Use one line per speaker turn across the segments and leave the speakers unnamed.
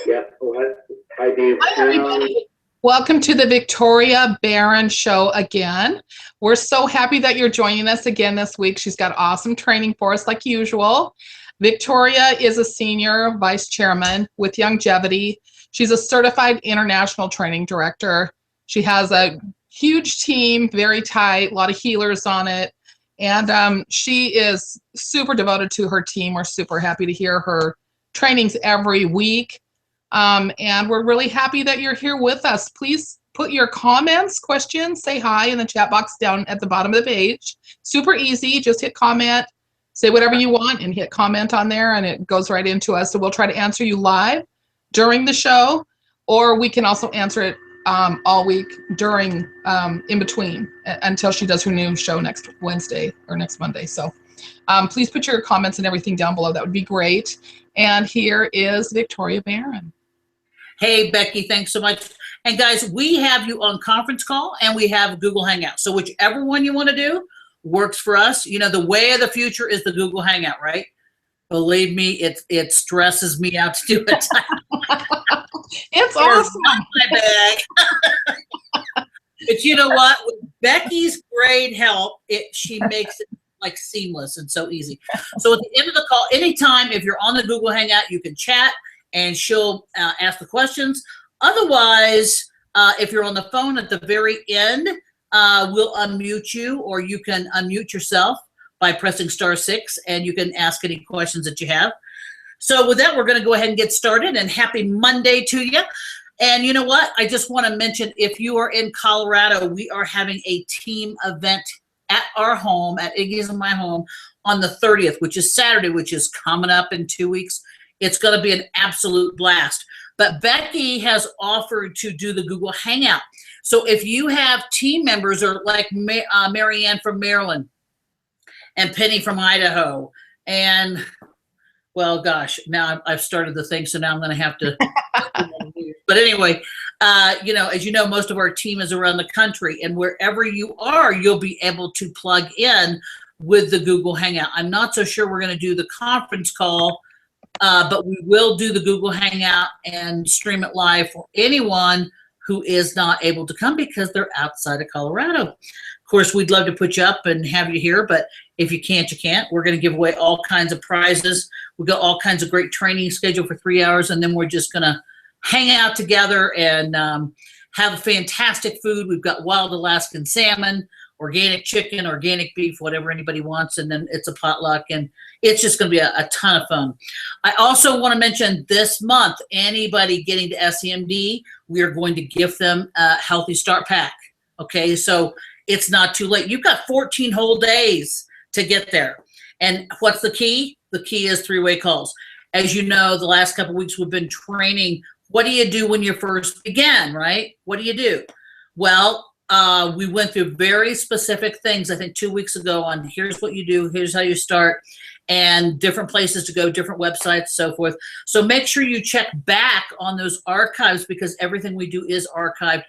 Yeah. Hi, Dave.
Hi, everybody. Welcome to the Victoria Baran Show again. We're so happy that you're joining us again this week. She's got awesome training for us like usual. Victoria is a senior vice chairman with Longevity. She's a certified international training director. She has a huge team, very tight, a lot of healers on it. And she is super devoted to her team. We're super happy to hear her trainings every week. And we're really happy that you're here with us. Please put your comments, questions, say hi in the chat box down at the bottom of the page. Super easy. Just hit comment, say whatever you want, and hit comment on there, and it goes right into us. So we'll try to answer you live during the show, or we can also answer it all week during, in between, until she does her new show next Wednesday or next Monday. So please put your comments and everything down below. That would be great. And here is Victoria Baran.
Hey, Becky, thanks so much. And guys, we have you on conference call and we have Google Hangout. So whichever one you want to do works for us. You know, the way of the future is the Google Hangout, right? Believe me, it stresses me out to do it.
It's awesome.
My bag. But you know what? With Becky's great help, she makes it like seamless and so easy. So at the end of the call, anytime if you're on the Google Hangout, you can chat and she'll ask the questions. Otherwise, if you're on the phone at the very end, we'll unmute you, or you can unmute yourself by pressing *6, and you can ask any questions that you have. So with that, we're going to go ahead and get started, and happy Monday to you. And you know what? I just want to mention, if you are in Colorado, we are having a team event at our home, at Iggy's and my home, on the 30th, which is Saturday, which is coming up in 2 weeks. It's going to be an absolute blast. But Becky has offered to do the Google Hangout. So if you have team members, or like Marianne from Maryland and Penny from Idaho, and well, gosh, now I've started the thing, so now I'm going to have to. But anyway, you know, as you know, most of our team is around the country, and wherever you are, you'll be able to plug in with the Google Hangout. I'm not so sure we're going to do the conference call, but we will do the Google Hangout and stream it live for anyone who is not able to come because they're outside of Colorado. Of course, we'd love to put you up and have you here, but if you can't, you can't. We're going to give away all kinds of prizes. We've got all kinds of great training scheduled for 3 hours, and then we're just going to hang out together and have fantastic food. We've got wild Alaskan salmon, organic chicken, organic beef, whatever anybody wants, and then it's a potluck, and it's just going to be a ton of fun. I also want to mention this month, anybody getting to SEMD, we are going to give them a Healthy Start Pack. Okay, so it's not too late. You've got 14 whole days to get there. And what's the key? The key is 3-way calls. As you know, the last couple of weeks we've been training. What do you do when you first begin, right? What do you do? Well, we went through very specific things, I think 2 weeks ago, on here's what you do, here's how you start, and different places to go, different websites, so forth. So make sure you check back on those archives, because everything we do is archived.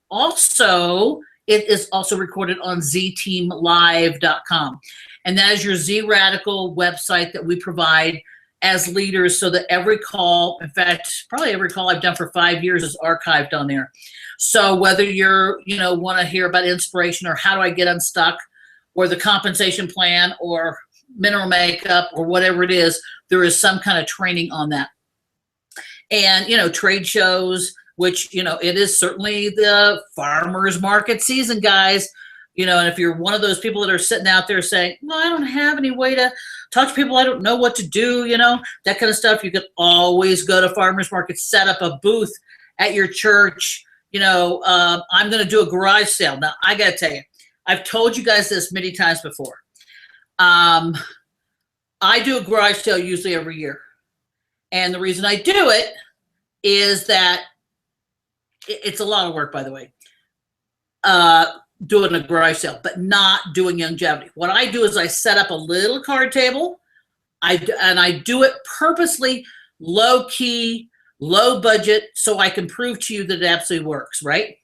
Also, it is also recorded on zteamlive.com. And that is your Z-Radical website that we provide as leaders, so that every call, in fact, probably every call I've done for 5 years is archived on there. So whether you're, you know, want to hear about inspiration, or how do I get unstuck, or the compensation plan, or mineral makeup, or whatever it is, there is some kind of training on that. And, you know, trade shows, which, you know, it is certainly the farmers market season, guys. You know, and if you're one of those people that are sitting out there saying, well, I don't have any way to talk to people, I don't know what to do, you know, that kind of stuff, you can always go to farmers markets, set up a booth at your church. You know, I'm going to do a garage sale. Now, I got to tell you, I've told you guys this many times before. I do a garage sale usually every year. And the reason I do it is that it's a lot of work, by the way. Doing a garage sale, but not doing longevity. What I do is I set up a little card table. I do it purposely low key, low budget, so I can prove to you that it absolutely works, right?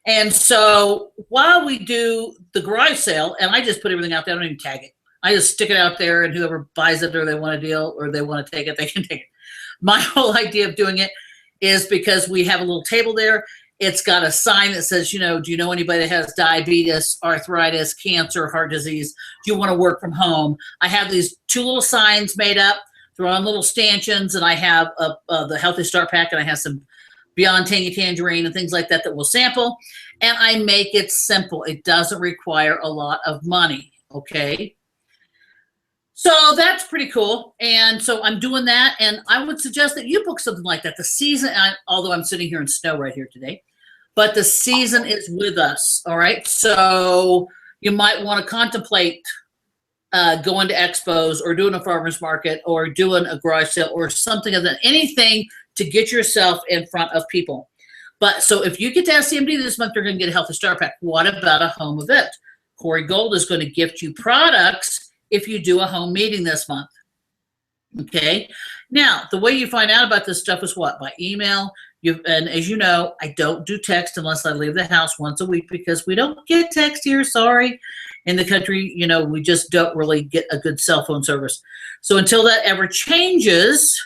And so while we do the garage sale, and I just put everything out there, I don't even tag it. I just stick it out there, and whoever buys it, or they want a deal, or they want to take it, they can take it. My whole idea of doing it is because we have a little table there. It's got a sign that says, you know, do you know anybody that has diabetes, arthritis, cancer, heart disease? Do you want to work from home? I have these 2 little signs made up. They're on little stanchions, and I have the Healthy Start Pack, and I have some Beyond Tangy Tangerine and things like that that we'll sample. And I make it simple. It doesn't require a lot of money, okay? So that's pretty cool. And so I'm doing that, and I would suggest that you book something like that. The season, although I'm sitting here in snow right here today, but the season is with us, all right? So you might want to contemplate going to expos or doing a farmer's market or doing a garage sale or something of that, anything to get yourself in front of people. But so if you get to SCMD this month, you're going to get a Healthy Start Pack. What about a home event? Corey Gold is going to gift you products if you do a home meeting this month. Okay. Now, the way you find out about this stuff is what? By email. And as you know, I don't do text unless I leave the house once a week because we don't get text here. Sorry. In the country, you know, we just don't really get a good cell phone service. So until that ever changes,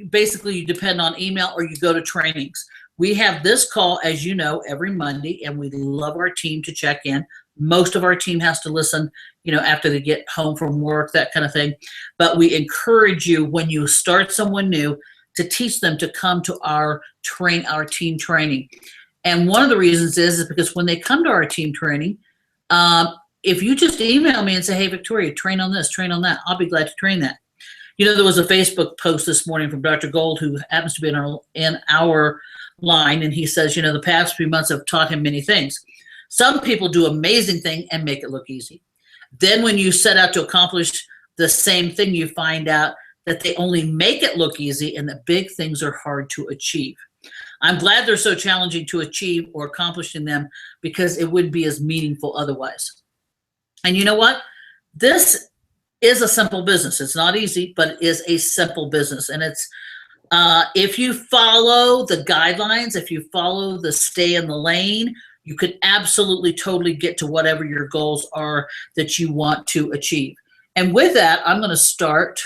basically you depend on email or you go to trainings. We have this call, as you know, every Monday, and we love our team to check in. Most of our team has to listen, you know, after they get home from work, that kind of thing. But we encourage you when you start someone new to teach them to come to our team training. And one of the reasons is because when they come to our team training, if you just email me and say, hey, Victoria, train on this, train on that, I'll be glad to train that. You know, there was a Facebook post this morning from Dr. Gold, who happens to be in our line, and he says, you know, the past few months have taught him many things. Some people do amazing things and make it look easy. Then when you set out to accomplish the same thing, you find out that they only make it look easy and that big things are hard to achieve. I'm glad they're so challenging to achieve or accomplish in them because it wouldn't be as meaningful otherwise. And you know what? This is a simple business. It's not easy, but it is a simple business. And it's, if you follow the guidelines, if you follow the stay in the lane, you could absolutely totally get to whatever your goals are that you want to achieve. And with that, I'm going to start.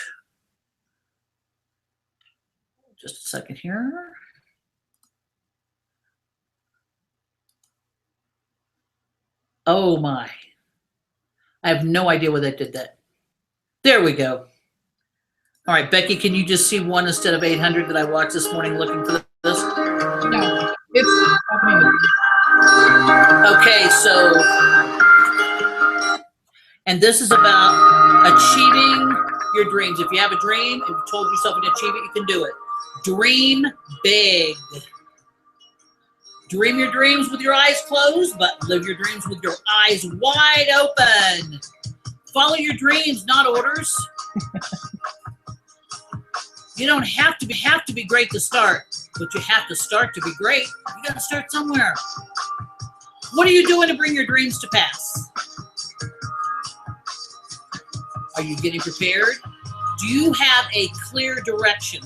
Just a second here. Oh my. I have no idea why that did that. There we go. All right, Becky, can you just see 1 instead of 800 that I watched this morning looking for this?
No, it's opening.
Okay, so, and this is about achieving your dreams. If you have a dream and you told yourself to achieve it, you can do it. Dream big. Dream your dreams with your eyes closed, but live your dreams with your eyes wide open. Follow your dreams, not orders. You don't have to be great to start, but you have to start to be great. You got to start somewhere. What are you doing to bring your dreams to pass? Are you getting prepared? Do you have a clear direction?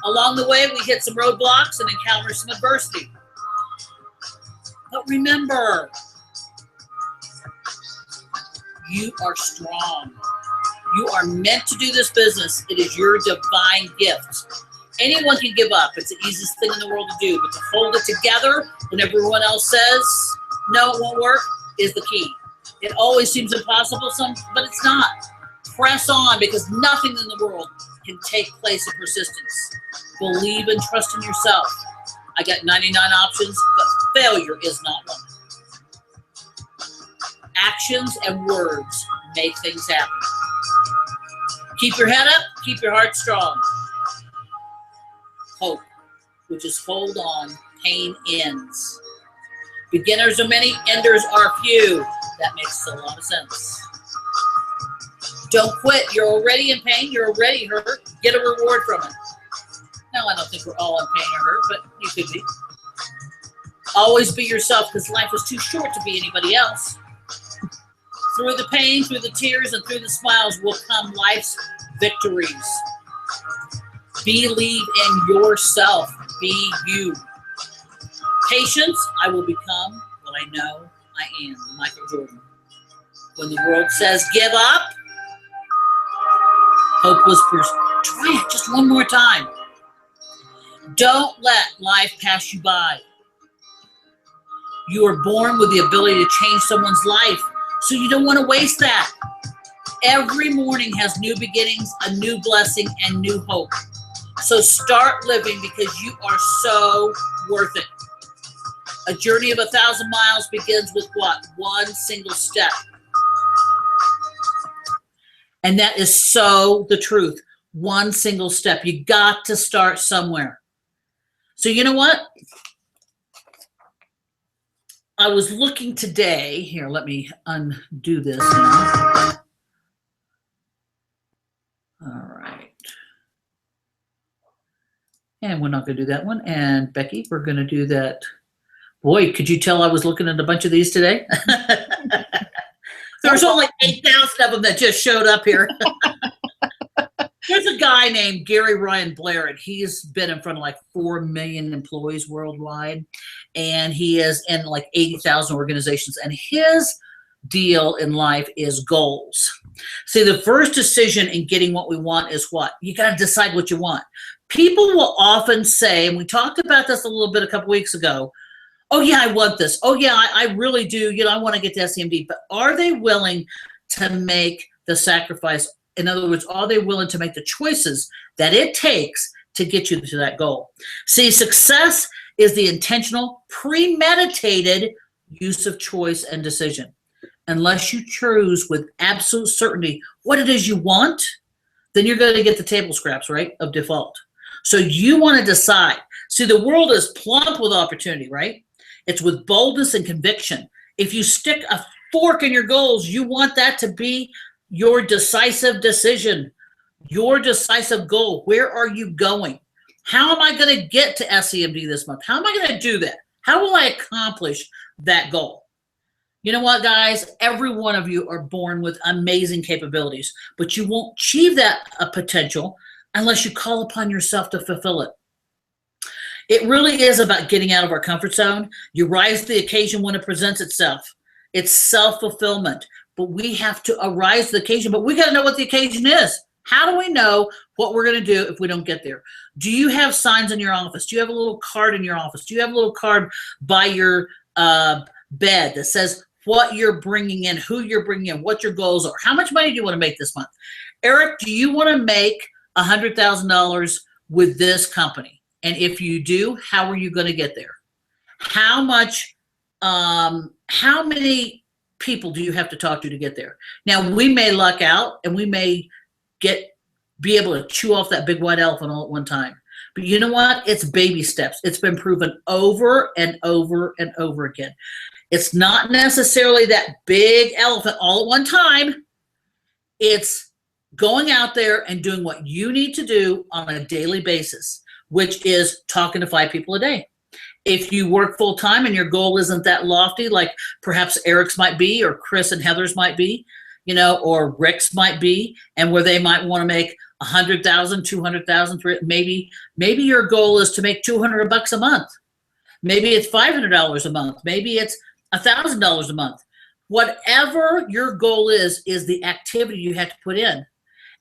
Along the way, we hit some roadblocks and encounter some adversity. But remember, you are strong. You are meant to do this business. It is your divine gift. Anyone can give up. It's the easiest thing in the world to do. But to hold it together when everyone else says, no, it won't work, is the key. It always seems impossible, but it's not. Press on, because nothing in the world can take place of persistence. Believe and trust in yourself. I got 99 options, but failure is not one. Actions and words make things happen. Keep your head up, keep your heart strong. Hope, which is hold on, pain ends. Beginners are many, enders are few. That makes a lot of sense. Don't quit. You're already in pain. You're already hurt. Get a reward from it. No, I don't think we're all in pain or hurt, but you could be. Always be yourself, because life is too short to be anybody else. Through the pain, through the tears, and through the smiles will come life's victories. Believe in yourself. Be you. Patience, I will become what I know I am. Michael Jordan. When the world says give up, hope whispers, try it just one more time. Don't let life pass you by. You are born with the ability to change someone's life, so you don't want to waste that. Every morning has new beginnings, a new blessing, and new hope. So start living because you are so worth it. A journey of 1,000 miles begins with what? One single step. And that is so the truth. One single step. You got to start somewhere. So you know what? I was looking today. Here, let me undo this now. All right. And we're not going to do that one. And Becky, we're going to do that. Boy, could you tell I was looking at a bunch of these today? There's only 8,000 of them that just showed up here. There's a guy named Gary Ryan Blair, and he's been in front of like 4 million employees worldwide, and he is in like 80,000 organizations, and his deal in life is goals. See, the first decision in getting what we want is what? You got to decide what you want. People will often say, and we talked about this a little bit a couple weeks ago, oh yeah, I want this. Oh yeah, I really do. You know, I want to get to SEMD, but are they willing to make the sacrifice? In other words, are they willing to make the choices that it takes to get you to that goal? See, success is the intentional, premeditated use of choice and decision. Unless you choose with absolute certainty what it is you want, then you're going to get the table scraps, right, of default. So you want to decide. See, the world is plump with opportunity, right? It's with boldness and conviction. If you stick a fork in your goals, you want that to be your decisive decision, your decisive goal. Where are you going? How am I going to get to SEMD this month? How am I going to do that? How will I accomplish that goal? You know what, guys? Every one of you are born with amazing capabilities, but you won't achieve that potential unless you call upon yourself to fulfill it. It really is about getting out of our comfort zone. You rise to the occasion when it presents itself. It's self-fulfillment, but we have to arise to the occasion, but we got to know what the occasion is. How do we know what we're going to do if we don't get there? Do you have signs in your office? Do you have a little card in your office? Do you have a little card by your bed that says what you're bringing in, who you're bringing in, what your goals are? How much money do you want to make this month? Eric, do you want to make $100,000 with this company? And if you do, how are you going to get there? How many people do you have to talk to get there? Now, we may luck out and we may be able to chew off that big white elephant all at one time. But you know what? It's baby steps. It's been proven over and over and over again. It's not necessarily that big elephant all at one time. It's going out there and doing what you need to do on a daily basis, which is talking to 5 people a day. If you work full time and your goal isn't that lofty, like perhaps Eric's might be, or Chris and Heather's might be, you know, or Rick's might be, and where they might want to make 100,000, 200,000, maybe your goal is to make $200 a month. Maybe it's $500 a month. Maybe it's $1,000 a month. Whatever your goal is the activity you have to put in.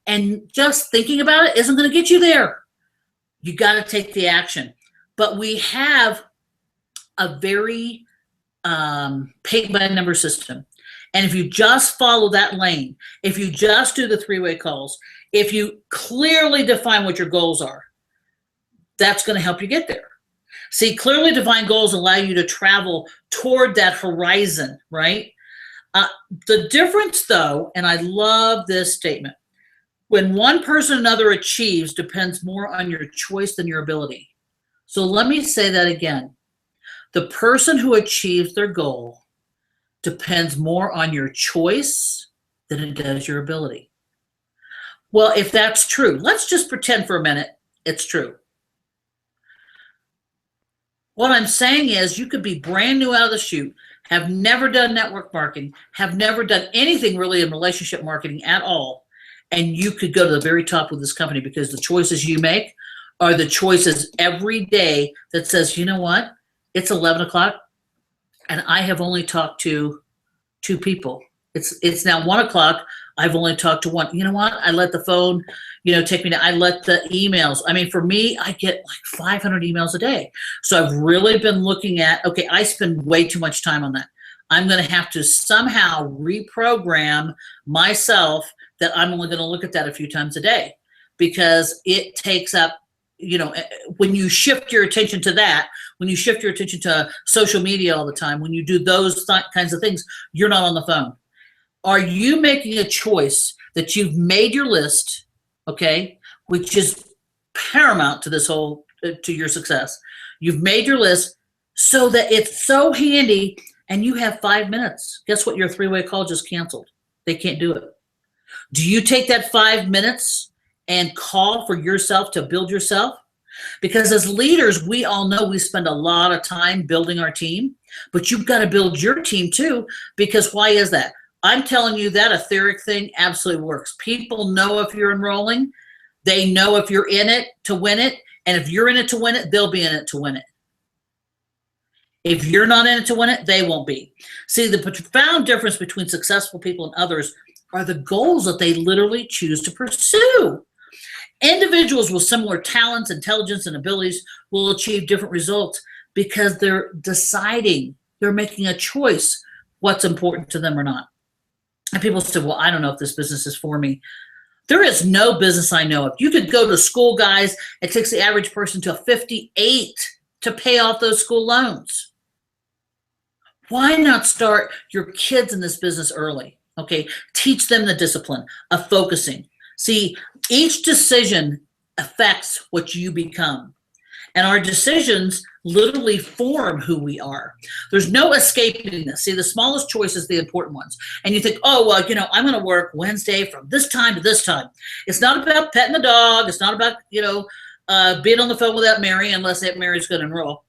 And just thinking about it isn't going to get you there. You got to take the action. But we have a very paint by number system. And if you just follow that lane, if you just do the 3-way calls, if you clearly define what your goals are, that's going to help you get there. See, clearly defined goals allow you to travel toward that horizon, right? The difference, though, and I love this statement, when one person or another achieves depends more on your choice than your ability. So let me say that again. The person who achieves their goal depends more on your choice than it does your ability. Well, if that's true, let's just pretend for a minute it's true. What I'm saying is you could be brand new out of the chute, have never done network marketing, have never done anything really in relationship marketing at all, and you could go to the very top with this company because the choices you make are the choices every day that says, you know what, it's 11 o'clock and I have only talked to 2 people. It's now 1:00. I've only talked to one. You know what? I let the phone, take me to, I let the emails. I mean, for me, I get like 500 emails a day. So I've really been looking at, okay, I spend way too much time on that. I'm going to have to somehow reprogram myself that I'm only going to look at that a few times a day, because it takes up, when you shift your attention to that, when you shift your attention to social media all the time, when you do those kinds of things, you're not on the phone. Are you making a choice that you've made your list, okay, which is paramount to this whole, to your success. You've made your list so that it's so handy and you have 5 minutes. Guess what? Your three-way call just canceled. They can't do it. Do you take that 5 minutes and call for yourself to build yourself? Because as leaders, we all know we spend a lot of time building our team, but you've got to build your team too, because why is that? I'm telling you, that etheric thing absolutely works. People know if you're enrolling. They know if you're in it to win it. And if you're in it to win it, they'll be in it to win it. If you're not in it to win it, they won't be. See, the profound difference between successful people and others are the goals that they literally choose to pursue. Individuals with similar talents, intelligence, and abilities will achieve different results because they're deciding, they're making a choice what's important to them or not. And people say, well, I don't know if this business is for me. There is no business I know of. You could go to school, guys. It takes the average person to 58 to pay off those school loans. Why not start your kids in this business early? Okay, teach them the discipline of focusing. See, each decision affects what you become. And our decisions literally form who we are. There's no escaping this. See, the smallest choice is the important ones. And you think, oh, well, I'm going to work Wednesday from this time to this time. It's not about petting the dog. It's not about, being on the phone with Aunt Mary, unless Aunt Mary's going to enroll.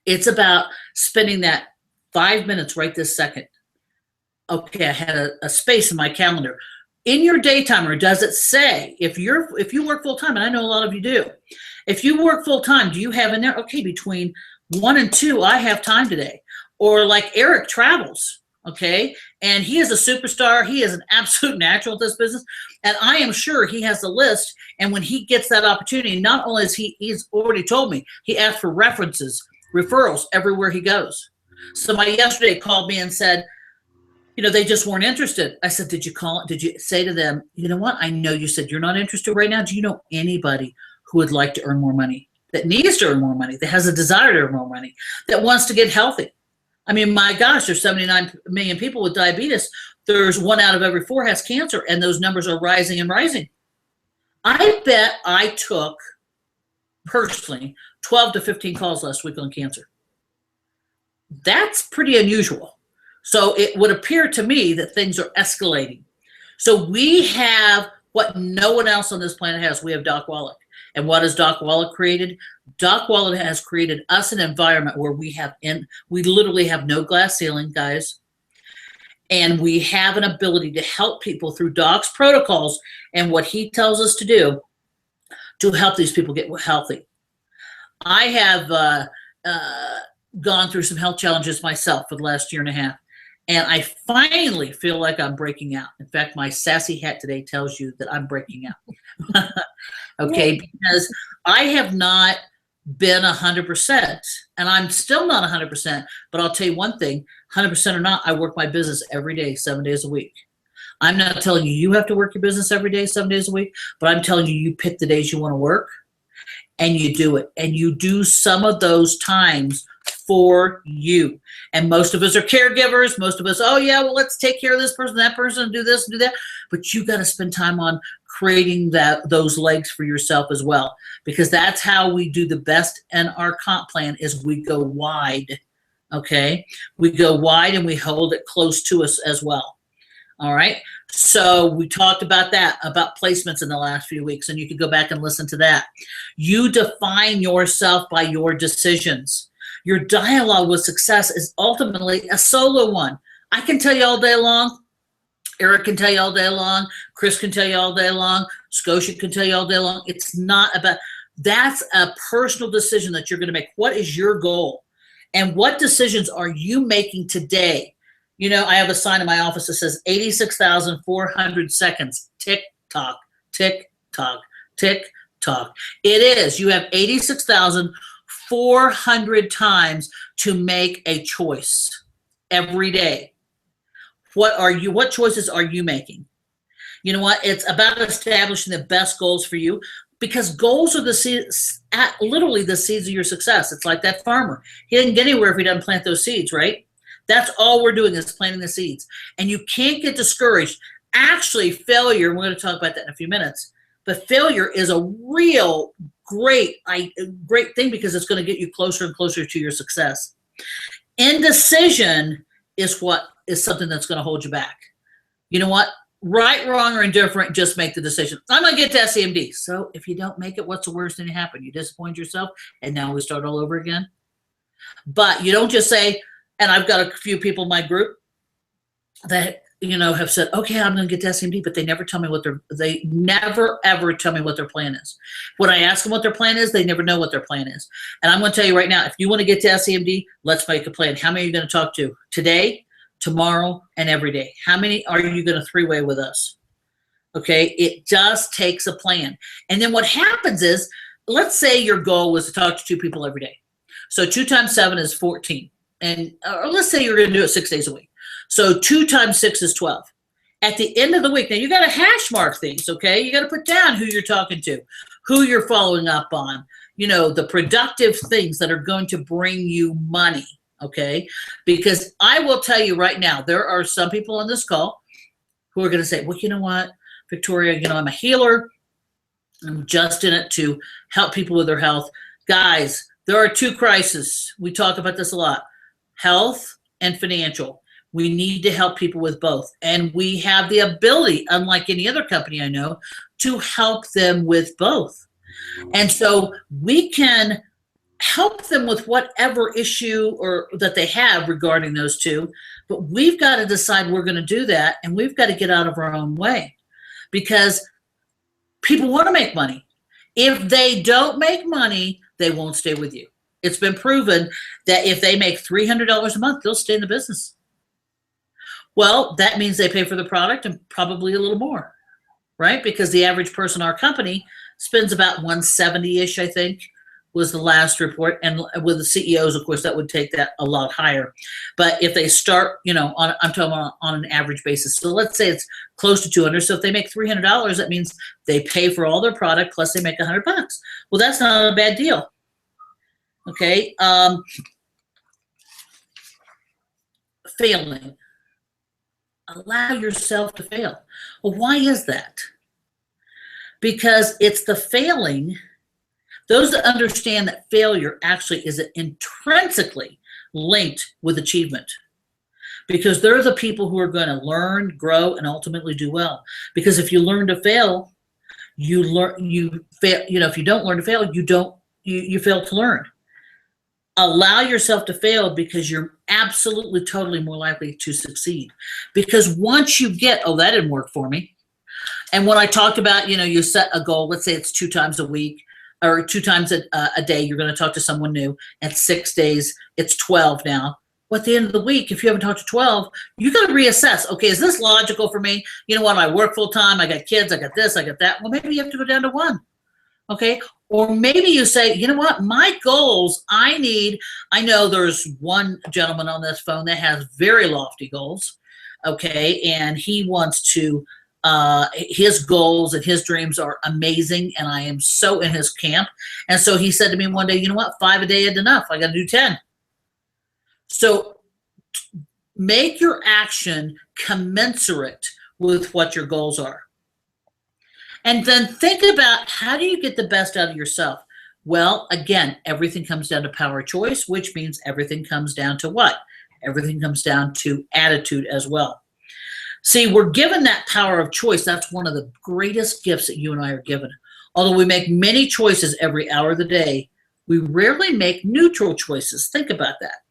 It's about spending that 5 minutes right this second. Okay, I had a space in my calendar. In your day timer, does it say, if you work full time, and I know a lot of you do, if you work full time, do you have in there, okay, between 1 and 2, I have time today? Or like Eric travels, okay, and he is a superstar. He is an absolute natural at this business, and I am sure he has a list. And when he gets that opportunity, not only is he's already told me, he asked for references, referrals everywhere he goes. Somebody yesterday called me and said, they just weren't interested. I said, did you say to them, you know what? I know you said you're not interested right now. Do you know anybody who would like to earn more money, that needs to earn more money, that has a desire to earn more money, that wants to get healthy? I mean, my gosh, there's 79 million people with diabetes. There's 1 out of every 4 has cancer, and those numbers are rising and rising. I bet I took, personally, 12 to 15 calls last week on cancer. That's pretty unusual. So it would appear to me that things are escalating. So we have what no one else on this planet has. We have Doc Wallach. And what has Doc Wallach created? Doc Wallach has created us an environment where we literally have no glass ceiling, guys. And we have an ability to help people through Doc's protocols and what he tells us to do to help these people get healthy. I have gone through some health challenges myself for the last year and a half. And I finally feel like I'm breaking out. In fact, my sassy hat today tells you that I'm breaking out. Okay, because I have not been 100%, and I'm still not 100%, but I'll tell you one thing, 100% or not, I work my business every day, 7 days a week. I'm not telling you have to work your business every day, 7 days a week, but I'm telling you pick the days you want to work, and you do it. And you do some of those times for you. And most of us are caregivers. Most of us, oh yeah, well, let's take care of this person, that person, do this, and do that. But you got to spend time on creating those legs for yourself as well, because that's how we do the best in our comp plan is we go wide. Okay, we go wide and we hold it close to us as well. All right, so we talked about that, about placements in the last few weeks, and you can go back and listen to that. You define yourself by your decisions. Your dialogue with success is ultimately a solo one. I can tell you all day long. Eric can tell you all day long. Chris can tell you all day long. Scotia can tell you all day long. It's not about, that's a personal decision that you're going to make. What is your goal? And what decisions are you making today You know, I have a sign in my office that says 86,400 seconds. Tick tock, tick tock, tick tock. It is. You have 86,400 times to make a choice every day. What choices are you making? You know what? It's about establishing the best goals for you, because goals are the seeds, literally the seeds of your success. It's like that farmer. He didn't get anywhere if he doesn't plant those seeds, right? That's all we're doing is planting the seeds. And you can't get discouraged. Actually, failure, we're going to talk about that in a few minutes, but failure is a real great thing, because it's going to get you closer and closer to your success. Indecision is something that's going to hold you back. You know what? Right, wrong, or indifferent, just make the decision. I'm going to get to SEMD. So if you don't make it, what's the worst thing to happen? You disappoint yourself, and now we start all over again. But you don't just say, and I've got a few people in my group that, you know, have said, okay, I'm going to get to SEMD, but they never tell me they never ever tell me what their plan is. When I ask them what their plan is, they never know what their plan is. And I'm going to tell you right now, if you want to get to SEMD, let's make a plan. How many are you going to talk to today, tomorrow, and every day? How many are you going to three-way with us? Okay, it just takes a plan. And then what happens is, let's say your goal was to talk to 2 people every day. So 2 times 7 is 14. And or let's say you're going to do it 6 days a week. So 2 times 6 is 12. At the end of the week, now you got to hash mark things, okay? You got to put down who you're talking to, who you're following up on, you know, the productive things that are going to bring you money, okay? Because I will tell you right now, there are some people on this call who are going to say, well, you know what, Victoria, you know, I'm a healer. I'm just in it to help people with their health. Guys, there are 2 crises. We talk about this a lot. Health and financial. We need to help people with both. And we have the ability, unlike any other company I know, to help them with both. And so we can help them with whatever issue or that they have regarding those 2. But we've got to decide we're going to do that, and we've got to get out of our own way, because people want to make money. If they don't make money, they won't stay with you. It's been proven that if they make $300 a month, they'll stay in the business. Well, that means they pay for the product and probably a little more, right? Because the average person in our company spends about 170-ish, I think, was the last report. And with the CEOs, of course, that would take that a lot higher. But if they start, you know, I'm talking on an average basis. So let's say it's close to 200. So if they make $300, that means they pay for all their product plus they make $100. Well, that's not a bad deal. Okay. Failing. Allow yourself to fail. Well, why is that? Because it's the failing. Those that understand that failure actually is intrinsically linked with achievement, because they're the people who are going to learn, grow, and ultimately do well. Because if you learn to fail, you fail. You know, if you don't learn to fail, you fail to learn. Allow yourself to fail, because you're absolutely totally more likely to succeed. Because once you get, oh, that didn't work for me. And when I talked about, you know, you set a goal, let's say it's 2 times a week or 2 times a day, you're going to talk to someone new. At 6 days, it's 12 now. Well, at the end of the week, if you haven't talked to 12, you got to reassess. Okay, is this logical for me? You know what? I work full time. I got kids. I got this. I got that. Well, maybe you have to go down to 1. Okay. Or maybe you say, you know what, my goals, I know there's one gentleman on this phone that has very lofty goals. Okay. And he wants to, his goals and his dreams are amazing. And I am so in his camp. And so he said to me one day, you know what, 5 a day isn't enough. I got to do 10. So make your action commensurate with what your goals are. And then think about, how do you get the best out of yourself? Well, again, everything comes down to power of choice, which means everything comes down to what? Everything comes down to attitude as well. See, we're given that power of choice. That's one of the greatest gifts that you and I are given. Although we make many choices every hour of the day, we rarely make neutral choices. Think about that.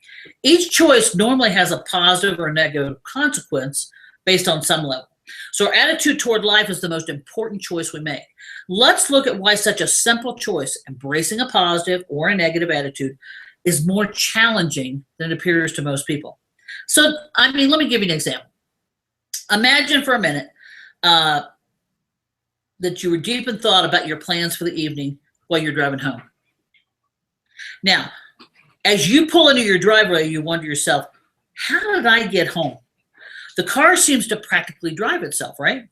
Each choice normally has a positive or negative consequence based on some level. So our attitude toward life is the most important choice we make. Let's look at why such a simple choice, embracing a positive or a negative attitude, is more challenging than it appears to most people. So, I mean, let me give you an example. Imagine for a minute that you were deep in thought about your plans for the evening while you're driving home. Now, as you pull into your driveway, you wonder yourself, how did I get home? The car seems to practically drive itself, right?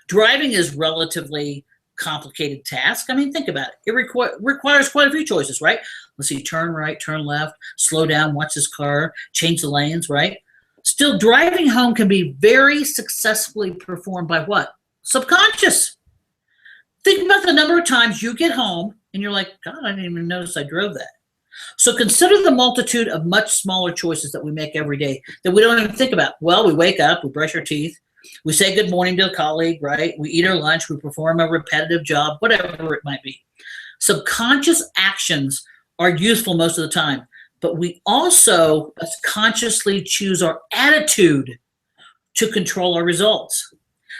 Driving is relatively complicated task. I mean, think about it. It requires quite a few choices, right? Let's see, turn right, turn left, slow down, watch this car, change the lanes, right? Still, driving home can be very successfully performed by what? Subconscious. Think about the number of times you get home and you're like, God, I didn't even notice I drove that. So consider the multitude of much smaller choices that we make every day that we don't even think about. Well, we wake up, we brush our teeth, we say good morning to a colleague, right? We eat our lunch, we perform a repetitive job, whatever it might be. Subconscious actions are useful most of the time, but we also consciously choose our attitude to control our results.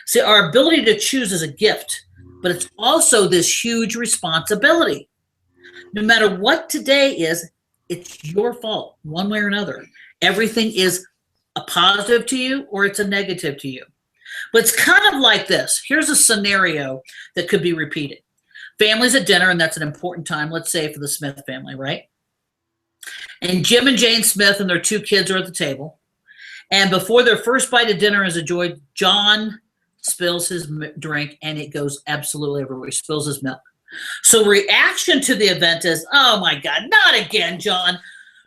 See, our ability to choose is a gift, but it's also this huge responsibility. No matter what today is, it's your fault, one way or another. Everything is a positive to you or it's a negative to you. But it's kind of like this. Here's a scenario that could be repeated. Family's at dinner, and that's an important time, let's say for the Smith family, right? And Jim and Jane Smith and their 2 kids are at the table. And before their first bite of dinner is enjoyed, John spills his drink, and it goes absolutely everywhere. He spills his milk. So reaction to the event is, oh my God, not again, John.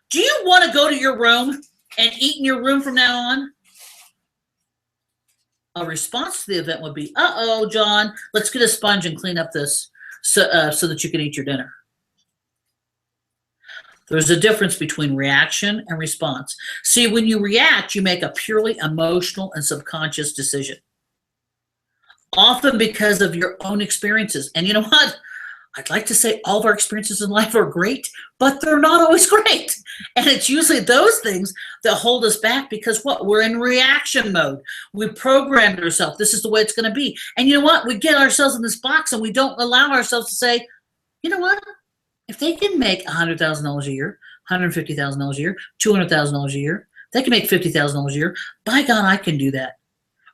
Do you want to go to your room and eat in your room from now on? A response to the event would be, uh-oh, John, let's get a sponge and clean up this so that you can eat your dinner. There's a difference between reaction and response. See, when you react, you make a purely emotional and subconscious decision, often because of your own experiences. And you know what? I'd like to say all of our experiences in life are great, but they're not always great. And it's usually those things that hold us back because what? We're in reaction mode. We programmed ourselves. This is the way it's going to be. And you know what? We get ourselves in this box and we don't allow ourselves to say, you know what? If they can make $100,000 a year, $150,000 a year, $200,000 a year, they can make $50,000 a year. By God, I can do that.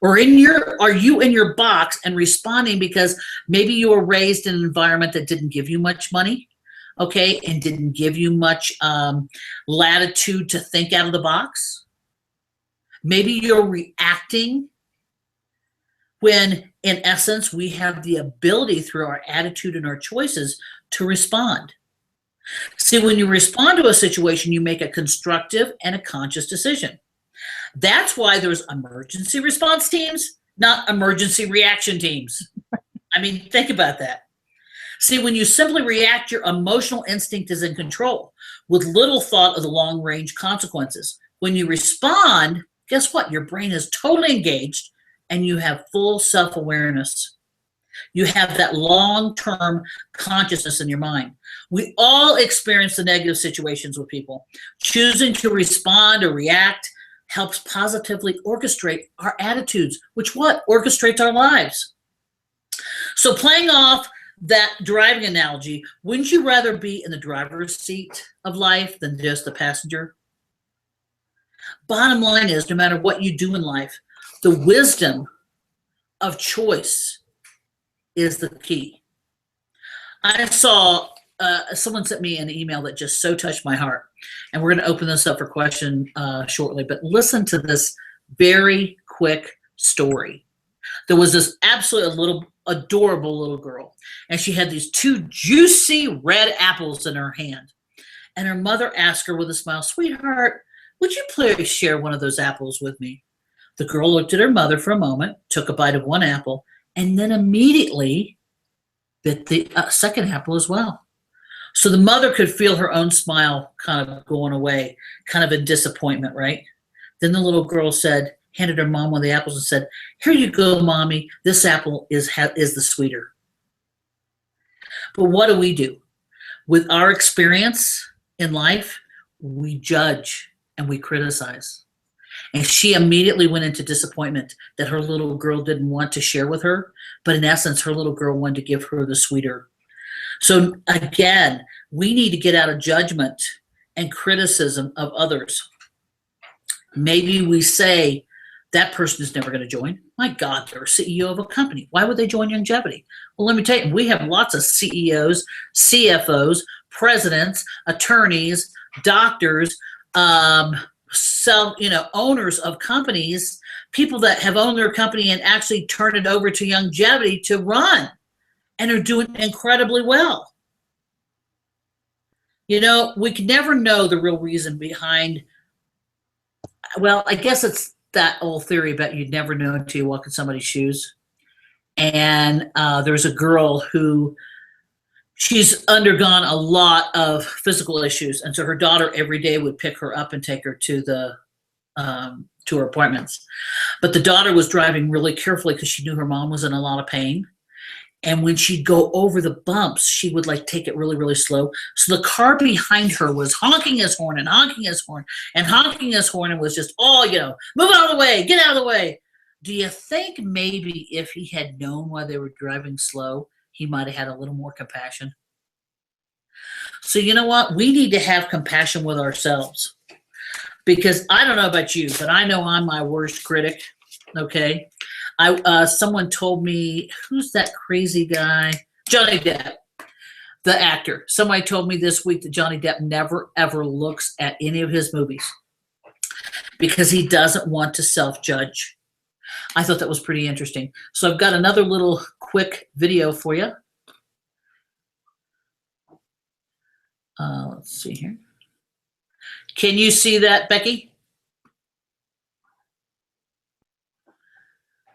Or are you in your box and responding because maybe you were raised in an environment that didn't give you much money, okay, and didn't give you much latitude to think out of the box? Maybe you're reacting when, in essence, we have the ability through our attitude and our choices to respond. See, when you respond to a situation, you make a constructive and a conscious decision. That's why there's emergency response teams, not emergency reaction teams. I mean, think about that. See, when you simply react, your emotional instinct is in control with little thought of the long-range consequences. When you respond, guess what? Your brain is totally engaged and you have full self-awareness. You have that long-term consciousness in your mind. We all experience the negative situations with people. Choosing to respond or react helps positively orchestrate our attitudes, which what? Orchestrates our lives. So playing off that driving analogy, wouldn't you rather be in the driver's seat of life than just the passenger? Bottom line is, no matter what you do in life, the wisdom of choice is the key. I saw someone sent me an email that just so touched my heart. And we're going to open this up for question shortly. But listen to this very quick story. There was this absolutely adorable little girl. And she had these 2 juicy red apples in her hand. And her mother asked her with a smile, sweetheart, would you please share one of those apples with me? The girl looked at her mother for a moment, took a bite of one apple, and then immediately bit the second apple as well. So the mother could feel her own smile kind of going away, kind of in disappointment, right? Then the little girl handed her mom one of the apples and said, here you go, mommy. This apple is the sweeter. But what do? With our experience in life, we judge and we criticize. And she immediately went into disappointment that her little girl didn't want to share with her. But in essence, her little girl wanted to give her the sweeter. So again, we need to get out of judgment and criticism of others. Maybe we say that person is never going to join. My God, they're a CEO of a company. Why would they join Longevity? Well, let me tell you, we have lots of CEOs, CFOs, presidents, attorneys, doctors, owners of companies, people that have owned their company and actually turned it over to Longevity to run and are doing incredibly well. You know, we can never know the real reason behind, well, I guess it's that old theory about you'd never know until you walk in somebody's shoes. And there's a girl who, she's undergone a lot of physical issues. And so her daughter every day would pick her up and take her to to her appointments. But the daughter was driving really carefully because she knew her mom was in a lot of pain. And when she'd go over the bumps, she would like take it really, really slow. So the car behind her was honking his horn and honking his horn and honking his horn and was just, oh, you know, move out of the way, get out of the way. Do you think maybe if he had known why they were driving slow, he might have had a little more compassion? So you know what? We need to have compassion with ourselves. Because I don't know about you, but I know I'm my worst critic, okay? Someone told me, who's that crazy guy? Johnny Depp, the actor. Somebody told me this week that Johnny Depp never, ever looks at any of his movies because he doesn't want to self-judge. I thought that was pretty interesting. So I've got another little quick video for you. Let's see here. Can you see that, Becky?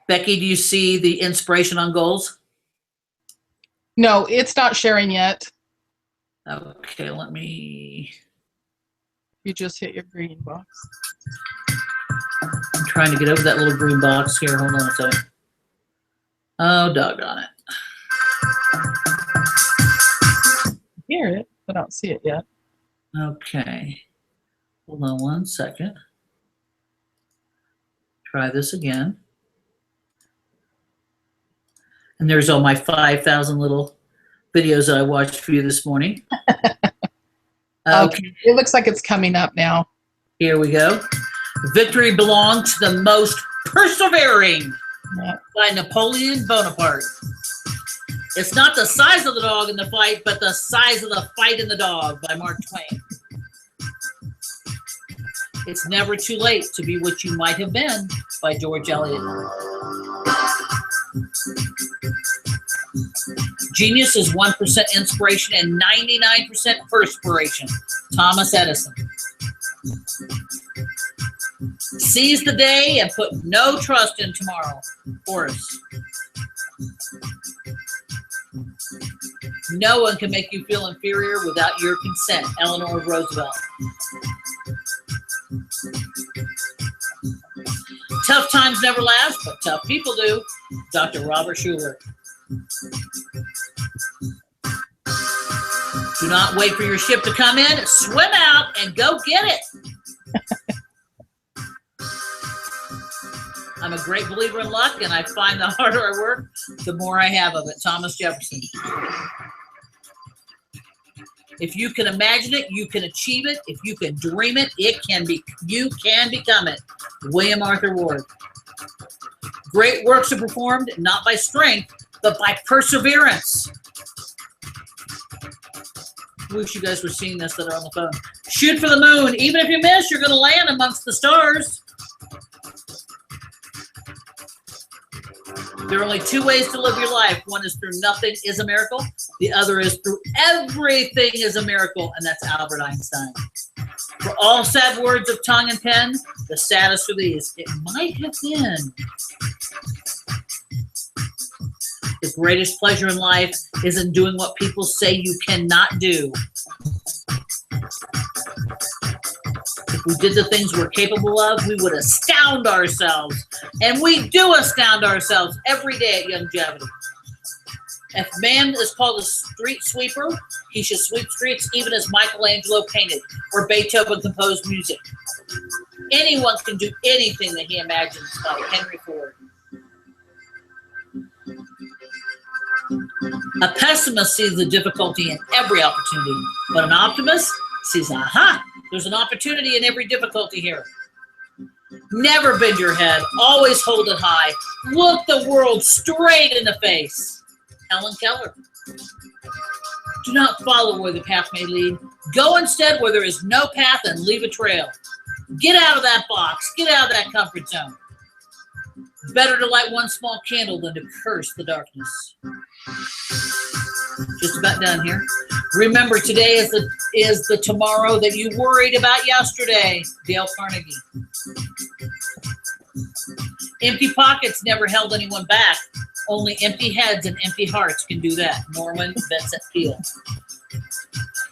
Becky, do you see the inspiration on goals?
No, it's not sharing yet.
Okay, let me.
You just hit your green box.
I'm trying to get over that little green box here. Hold on a second. Oh, doggone it.
I hear it, but I don't see it yet.
Okay. Hold on one second. Try this again. And there's all my 5,000 little videos that I watched for you this morning.
Okay. It looks like it's coming up now.
Here we go. Victory belongs to the most persevering, by Napoleon Bonaparte. It's not the size of the dog in the fight, but the size of the fight in the dog, by Mark Twain. It's never too late to be what you might have been, by George Eliot. Genius is 1% inspiration and 99% perspiration. Thomas Edison. Seize the day and put no trust in tomorrow. Horace. No one can make you feel inferior without your consent. Eleanor Roosevelt. Tough times never last, but tough people do. Dr. Robert Schuller. Do not wait for your ship to come in. Swim out and go get it. I'm a great believer in luck, and I find the harder I work, the more I have of it. Thomas Jefferson. If you can imagine it, you can achieve it. If you can dream it, you can become it. William Arthur Ward. Great works are performed not by strength, but by perseverance. Wish you guys were seeing this that are on the phone. Shoot for the moon. Even if you miss, you're going to land amongst the stars. There are only two ways to live your life. One is through nothing is a miracle. The other is through everything is a miracle, and that's Albert Einstein. For all sad words of tongue and pen, the saddest are these. It might have been. The greatest pleasure in life is in doing what people say you cannot do. If we did the things we're capable of, we would astound ourselves. And we do astound ourselves every day at Longevity. If man is called a street sweeper, he should sweep streets even as Michelangelo painted or Beethoven composed music. Anyone can do anything that he imagines, like Henry Ford. A pessimist sees the difficulty in every opportunity, but an optimist sees, aha, there's an opportunity in every difficulty here. Never bend your head. Always hold it high. Look the world straight in the face. Helen Keller. Do not follow where the path may lead. Go instead where there is no path and leave a trail. Get out of that box. Get out of that comfort zone. Better to light one small candle than to curse the darkness. Just about done here. Remember, today is the tomorrow that you worried about yesterday. Dale Carnegie. Empty pockets never held anyone back. Only empty heads and empty hearts can do that. Norman Vincent Peale.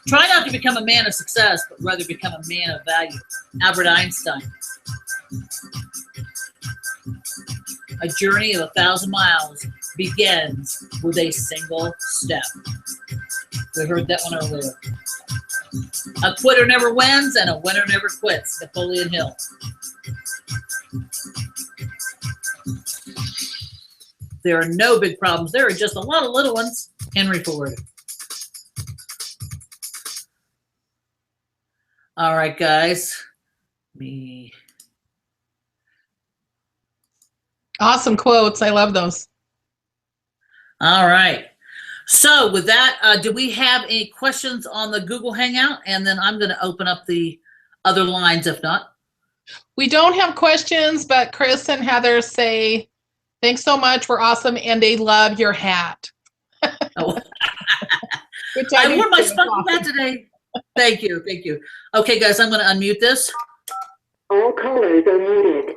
Try not to become a man of success, but rather become a man of value. Albert Einstein. A journey of 1,000 miles begins with a single step. We heard that one earlier. A quitter never wins and a winner never quits. Napoleon Hill. There are no big problems. There are just a lot of little ones. Henry Ford. All right, guys.
Awesome quotes. I love those.
All right. So with that, do we have any questions on the Google Hangout? And then I'm going to open up the other lines if not.
We don't have questions, but Chris and Heather say, thanks so much. We're awesome. And they love your hat.
Oh. I wore my spunky hat today. Thank you. Thank you. Okay, guys, I'm going to unmute this.
All callers are muted.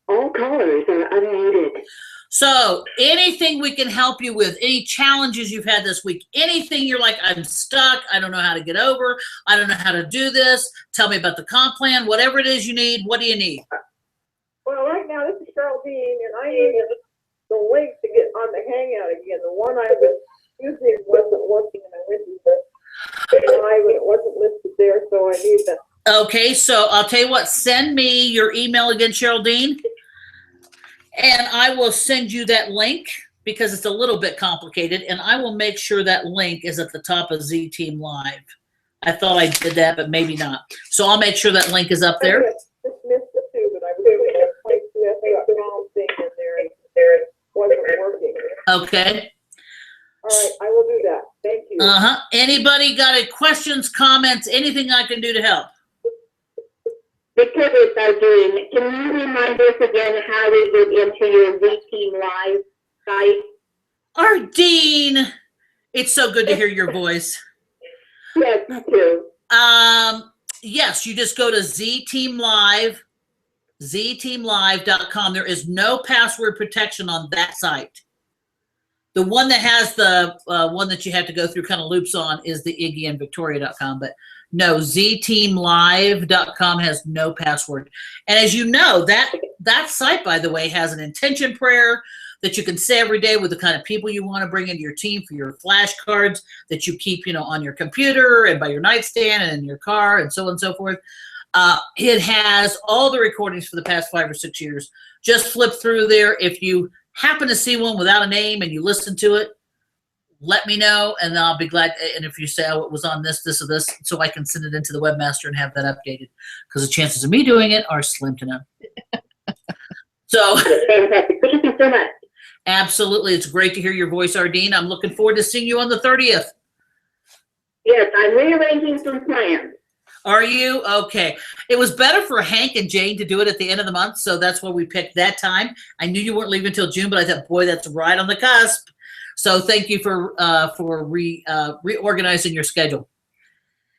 All callers are unmuted.
So anything we can help you with, any challenges you've had this week, anything you're like, I'm stuck, I don't know how to get over, I don't know how to do this, tell me about the comp plan, whatever it is you need, what do you need?
Well, right now, this is Charlene, and I need the link to get on the Hangout again. The one I was using wasn't working, and I went to the live, and it wasn't listed there, so I need that.
Okay, so I'll tell you what, send me your email again, Geraldine, and I will send you that link because it's a little bit complicated, and I will make sure that link is at the top of Z Team Live. I thought I did that, but maybe not. So I'll make sure that link is up there.
I just missed it too, but I was doing a place the wrong thing in there, and it wasn't working.
Okay.
All right, I will do that. Thank you.
Anybody got any questions, comments, anything I can do to help?
Victoria's Ardeen, can you remind us again how we get into your Z Team Live site?
Ardeen, it's so good to hear your voice.
Yes, me too.
Yes, you just go to zteamlive.com. There is no password protection on that site. The one that has the one that you have to go through kind of loops on is the iggyandvictoria.com, but no, zteamlive.com has no password. And as you know, that site, by the way, has an intention prayer that you can say every day with the kind of people you want to bring into your team for your flashcards that you keep, on your computer and by your nightstand and in your car and so on and so forth. It has all the recordings for the past 5 or 6 years. Just flip through there. If you happen to see one without a name and you listen to it, let me know, and I'll be glad. And if you say, oh, it was on this, or this, so I can send it into the webmaster and have that updated, because the chances of me doing it are slim to none. So,
fantastic. Thank you so much.
Absolutely. It's great to hear your voice, Ardeen. I'm looking forward to seeing you on the 30th.
Yes, I'm rearranging some plans.
Are you? Okay. It was better for Hank and Jane to do it at the end of the month, so that's why we picked that time. I knew you weren't leaving until June, but I thought, boy, that's right on the cusp. So thank you for reorganizing your schedule.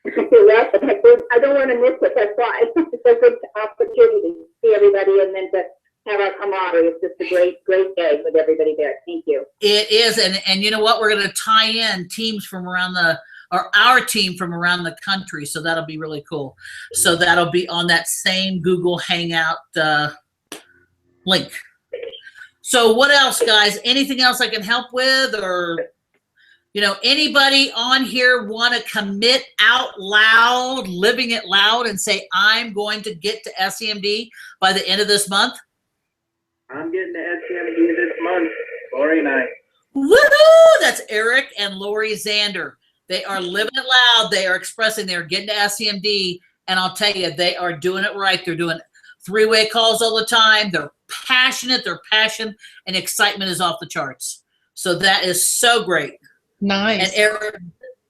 You're welcome. I don't want to miss it. That's why it's a good opportunity to see everybody and then to have our camaraderie. It's just a great day with everybody there. Thank you.
It is, and you know what? We're going to tie in teams from around our team from around the country, so that'll be really cool. So that'll be on that same Google Hangout link. So what else, guys? Anything else I can help with, or anybody on here want to commit out loud, living it loud, and say, I'm going to get to SEMD by the end of this month?
I'm getting to SEMD this month, Lori and I.
Woohoo! That's Eric and Lori Zander. They are living it loud. They are expressing they're getting to SEMD, and I'll tell you, they are doing it right. They're doing three-way calls all the time. They're passionate. Their passion and excitement is off the charts. So that is so great.
Nice.
And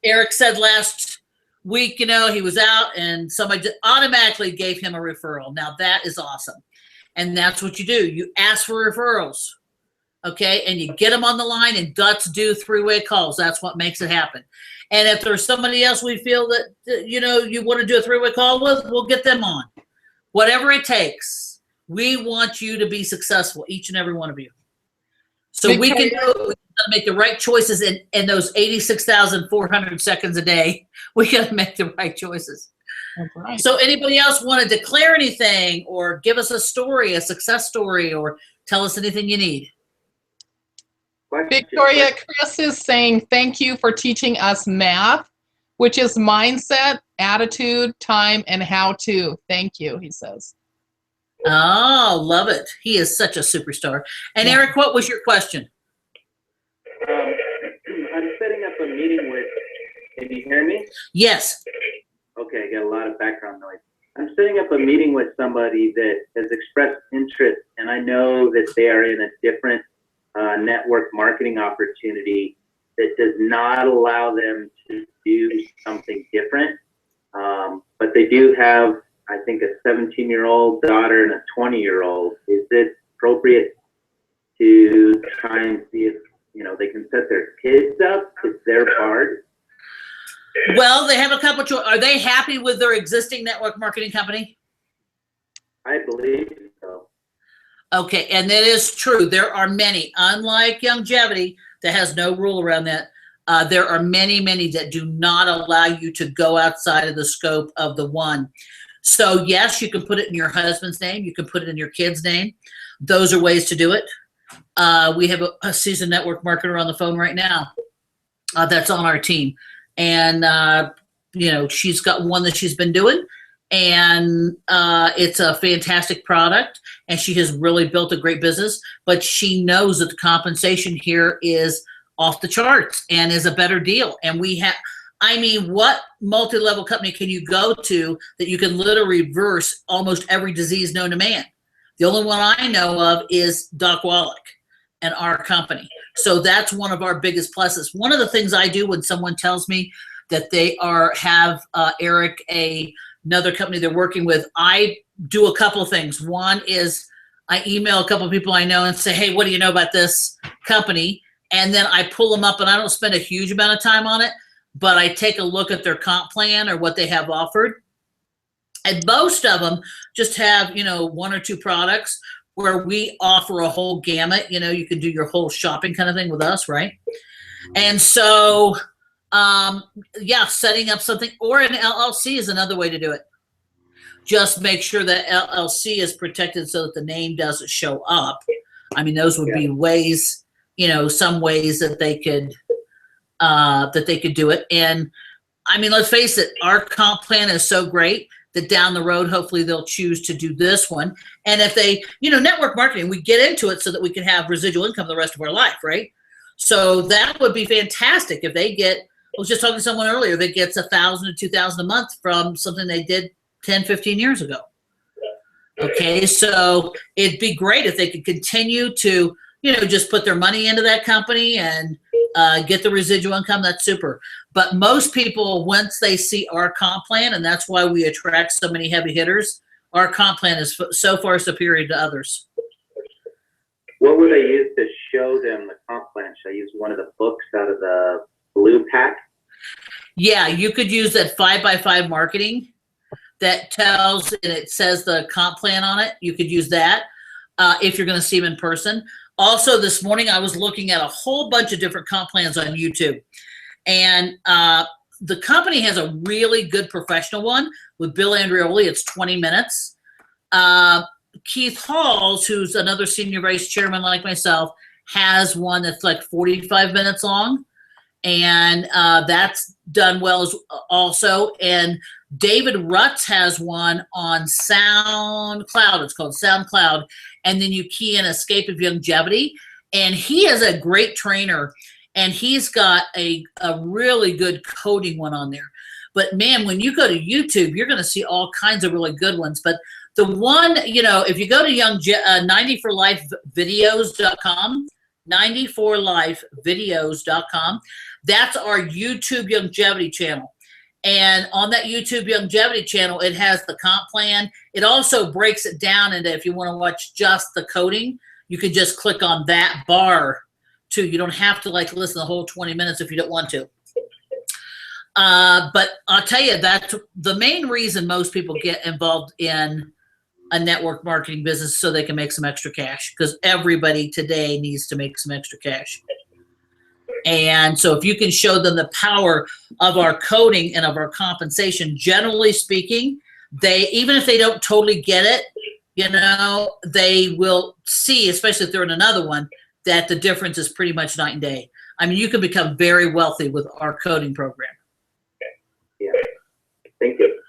Eric said last week, he was out and somebody automatically gave him a referral. Now that is awesome. And that's what you do. You ask for referrals, okay? And you get them on the line, and let's do three-way calls. That's what makes it happen. And if there's somebody else we feel that, you want to do a three-way call with, we'll get them on. Whatever it takes. We want you to be successful, each and every one of you. So we can make the right choices in those 86,400 seconds a day. We got to make the right choices.
Right.
So anybody else want to declare anything or give us a story, a success story, or tell us anything you need?
Victoria, Chris is saying thank you for teaching us math, which is mindset, attitude, time, and how to. Thank you, he says.
Oh, love it. He is such a superstar. And
Yeah.
Eric, what was your question?
I'm setting up a meeting with, can you hear me?
Yes.
Okay, I got a lot of background noise. I'm setting up a meeting with somebody that has expressed interest, and I know that they are in a different network marketing opportunity that does not allow them to do something different. But they do have, I think, a 17-year-old daughter and a 20-year-old. Is it appropriate to try and see if, they can set their kids up if they're barred?
Well, they have a couple choices. Are they happy with their existing network marketing company?
I believe so.
Okay, and that is true. There are many, unlike Longevity, that has no rule around that. There are many, many that do not allow you to go outside of the scope of the one. So yes, you can put it in your husband's name. You can put it in your kid's name. Those are ways to do it. We have a seasoned network marketer on the phone right now that's on our team. And, she's got one that she's been doing. And it's a fantastic product. And she has really built a great business. But she knows that the compensation here is off the charts and is a better deal. And we have... what multi-level company can you go to that you can literally reverse almost every disease known to man? The only one I know of is Doc Wallach and our company. So that's one of our biggest pluses. One of the things I do when someone tells me that they have Eric, another company they're working with, I do a couple of things. One is I email a couple of people I know and say, hey, what do you know about this company? And then I pull them up, and I don't spend a huge amount of time on it, but I take a look at their comp plan or what they have offered. And most of them just have, one or two products where we offer a whole gamut. You can do your whole shopping kind of thing with us, right? And so, setting up something, or an LLC is another way to do it. Just make sure that LLC is protected so that the name doesn't show up. Those would be ways, some ways that they could do it. And let's face it, our comp plan is so great that down the road, hopefully they'll choose to do this one. And if they, network marketing, we get into it so that we can have residual income the rest of our life, right? So that would be fantastic if they get, I was just talking to someone earlier that gets $1,000 to $2,000 a month from something they did 10, 15 years ago. Okay, so it'd be great if they could continue to, just put their money into that company and get the residual income. That's super. But most people, once they see our comp plan, and that's why we attract so many heavy hitters, our comp plan is so far superior to others.
What would I use to show them the comp plan? Should I use one of the books out of the blue pack?
Yeah, you could use that 5x5 marketing that tells, and it says the comp plan on it. You could use that if you're going to see them in person. Also, this morning, I was looking at a whole bunch of different comp plans on YouTube. And the company has a really good professional one with Bill Andreoli. It's 20 minutes. Keith Halls, who's another senior vice chairman like myself, has one that's like 45 minutes long. And that's done well also. And David Rutz has one on SoundCloud. It's called SoundCloud. And then you key in Escape of Longevity. And he is a great trainer. And he's got a really good coding one on there. But man, when you go to YouTube, you're going to see all kinds of really good ones. But The one, if you go to 90forlifevideos.com, 90forlifevideos.com, that's our YouTube longevity channel. And on that YouTube longevity channel, it has the comp plan. It also breaks it down into, if you want to watch just the coding, you can just click on that bar too. You don't have to listen the whole 20 minutes if you don't want to. But I'll tell you, that's the main reason most people get involved in a network marketing business, so they can make some extra cash, because everybody today needs to make some extra cash. And so if you can show them the power of our coding and of our compensation, generally speaking, even if they don't totally get it, they will see, especially if they're in another one, that the difference is pretty much night and day. I mean, you can become very wealthy with our coding program.
Yeah. Thank you.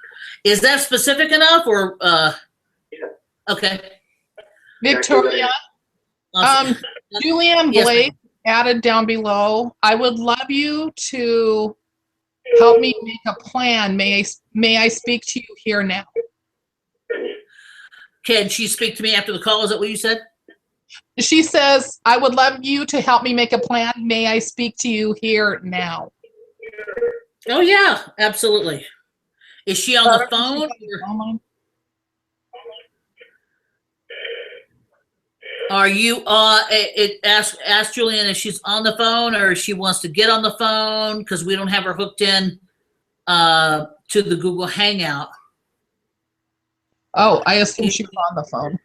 Is that specific enough, or?
Yeah.
Okay.
Victoria, Julianne
Yes,
Blake added down below. I would love you to help me make a plan. May I speak to you here now?
Can she speak to me after the call? Is that what you said?
She says, I would love you to help me make a plan. May I speak to you here now?
Oh, yeah, absolutely. Is she on the phone? Are you ask Julianne if she's on the phone or if she wants to get on the phone, because we don't have her hooked in to the Google Hangout.
Oh, I assume she was on the phone.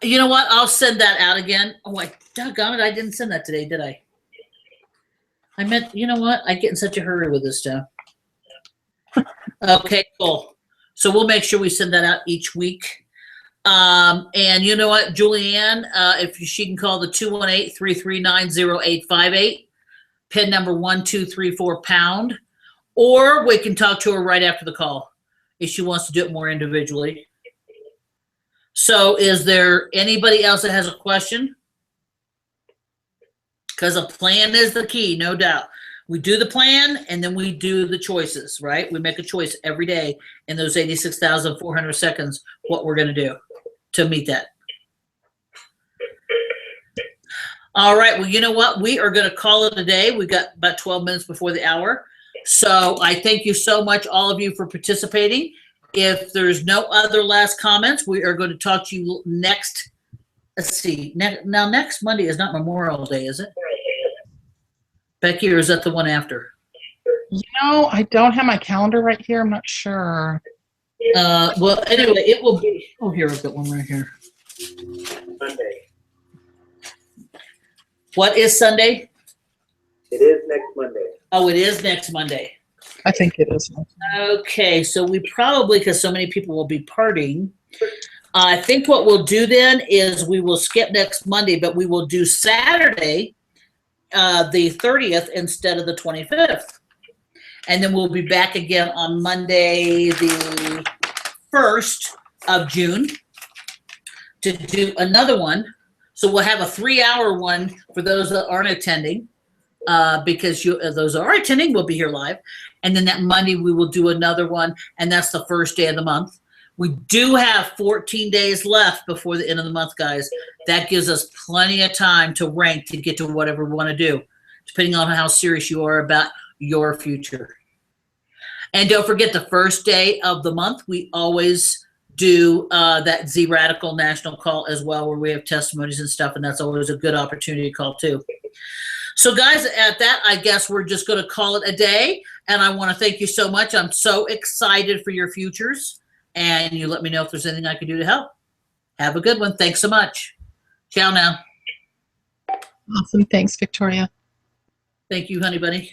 You know what? I'll send that out again. Oh, doggone it, I didn't send that today, did I? I meant, you know what? I get in such a hurry with this stuff. Okay, cool. So we'll make sure we send that out each week. And you know what, Julianne, if she can call the 218-339-0858, PIN number 1234#, or we can talk to her right after the call if she wants to do it more individually. So is there anybody else that has a question? Because a plan is the key, no doubt. We do the plan, and then we do the choices, right? We make a choice every day in those 86,400 seconds what we're going to do to meet that. All right. Well, you know what? We are going to call it a day. We've got about 12 minutes before the hour. So I thank you so much, all of you, for participating. If there's no other last comments, we are going to talk to you next. Let's see. Now, next Monday is not Memorial Day, is it? Becky, or is that the one after?
I don't have my calendar right here. I'm not sure.
Well, anyway, it will be. Oh, here, I've got one right here.
Monday.
What is Sunday?
It is next Monday.
Oh, it is next Monday.
I think it is.
Okay, so we probably, because so many people will be partying, I think what we'll do then is we will skip next Monday, but we will do Saturday, the 30th instead of the 25th. And then we'll be back again on Monday, the 1st of June to do another one. So we'll have a 3-hour one for those that aren't attending, because those that are attending will be here live. And then that Monday we will do another one, and that's the first day of the month. We do have 14 days left before the end of the month, guys. That gives us plenty of time to rank to get to whatever we want to do, depending on how serious you are about your future. And don't forget, the first day of the month, we always do that Z Radical National Call as well, where we have testimonies and stuff, and that's always a good opportunity to call too. So guys, at that, I guess we're just going to call it a day, and I want to thank you so much. I'm so excited for your futures, and you let me know if there's anything I can do to help. Have a good one. Thanks so much. Ciao now.
Awesome. Thanks, Victoria.
Thank you, honey bunny.